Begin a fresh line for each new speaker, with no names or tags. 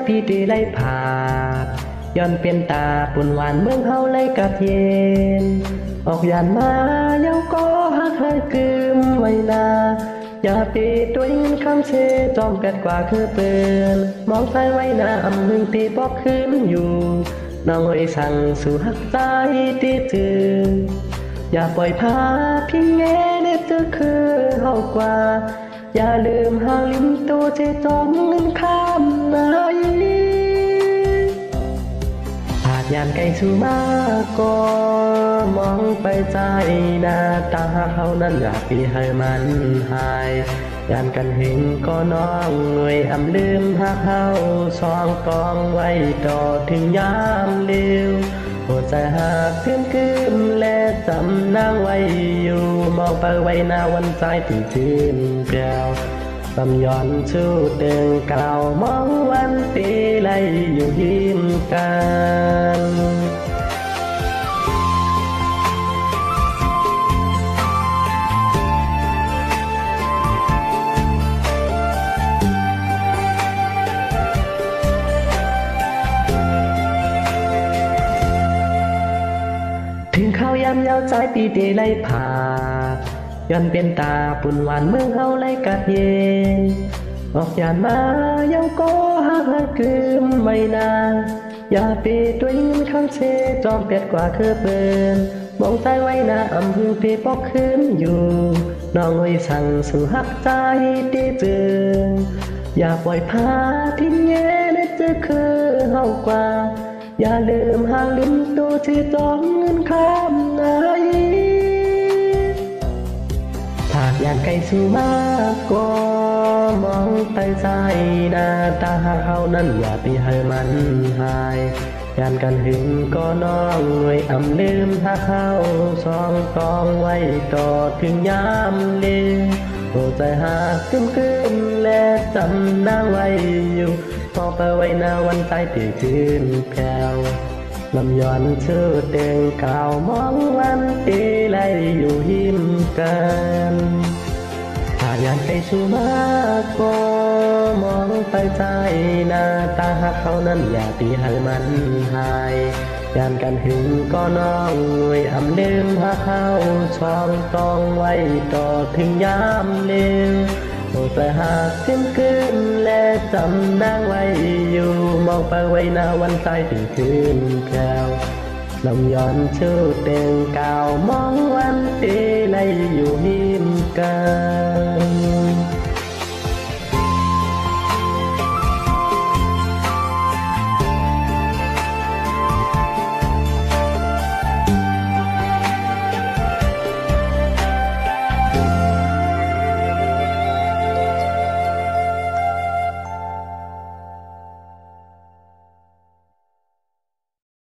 ปีดีไล่ผ่าย้อนเป็นตาปุ่นหวานเมืองเฮาไล่กัดเย็นออกยานมาเย้าก็ฮักให้กึมไว้นาอย่าปีตัวเงินคำเชจอมแปดกว่าคือเปืนมองใส่ไว้นาอำหึงตีปอกขึ้นอยู่น้องเอ้ยสั่งสู่ฮักใจตีถึงอย่าปล่อยพาพิงแง่เด็ดจะคือเฮากว่าอย่าลืมหาลิ้มตัวเจจอมเงินข้ามนาหากยานไกลสู่มาก็มองไปใจหน้าตาเขานั้นอยากปีให้มันหายยานกันเห็นก็น้องหน่วยอำลืมหากเขาสองกองไว้ต่อถึงยามเร็วโปรดใจหากถึงคืนและจำนางไว้อยู่มองไปไว้หน้าวันใจถึงชื่นแก้วตำย้อนชูเดิงเก่ามองวันปีไล่อยู่ยิ้มกันถึงเขาย้ำเย้าใจปีเดไล่ผ่าย้อนเป็นตาปุ่นหวานเมืองเฮาไล่กัดเย็นออกยานมาเย้าก็ฮักให้กึมไว้นาอย่าปีตัวเงินคำเชจอมเป็ดกว่าคือเปินมองใจไว้นาอำหึงปีปอกขึ้นอยู่น้องเอ้ยสั่งสู่ฮักใจตีจึงอย่าปล่อยพาทิ้งแง่เด็ดจะคือเฮากว่าอย่าลืมหาลิ้มตัวที่จอมเงินข้ามนาหากอยากไกลสู่มากก็มองไปใจหน้าตาเขานั้นอย่าไปให้มันหายยานกันหึงก็น้องหน่วยอำลืมหากเขาสองกองไว้ต่อถึงยามเลี้ยโปรดใจหากคืมและจำนางไว้อยู่พอไปไว้หน้าวันใจตื่นคืนแผ่วลำย้อนชื่อเตียงเก่ามองวันปีไล่อยู่หิมกันหากอยากไปสู่มาก็มองไปใจหน้าตาเขานั้นอย่าตีให้มันหายยานกันหึงก็น้องหน่วยอำลืมหากเขาช่องตองไว้ต่อถึงยามเร็วโปรดใจหากถึงคืนและจำนางไว้อยู่มองไปไว้หน้าวันใจถึงคืนแก้วลำย้อนชื่อเตียงเก่ามองวันปีไล่อยู่หิมกัน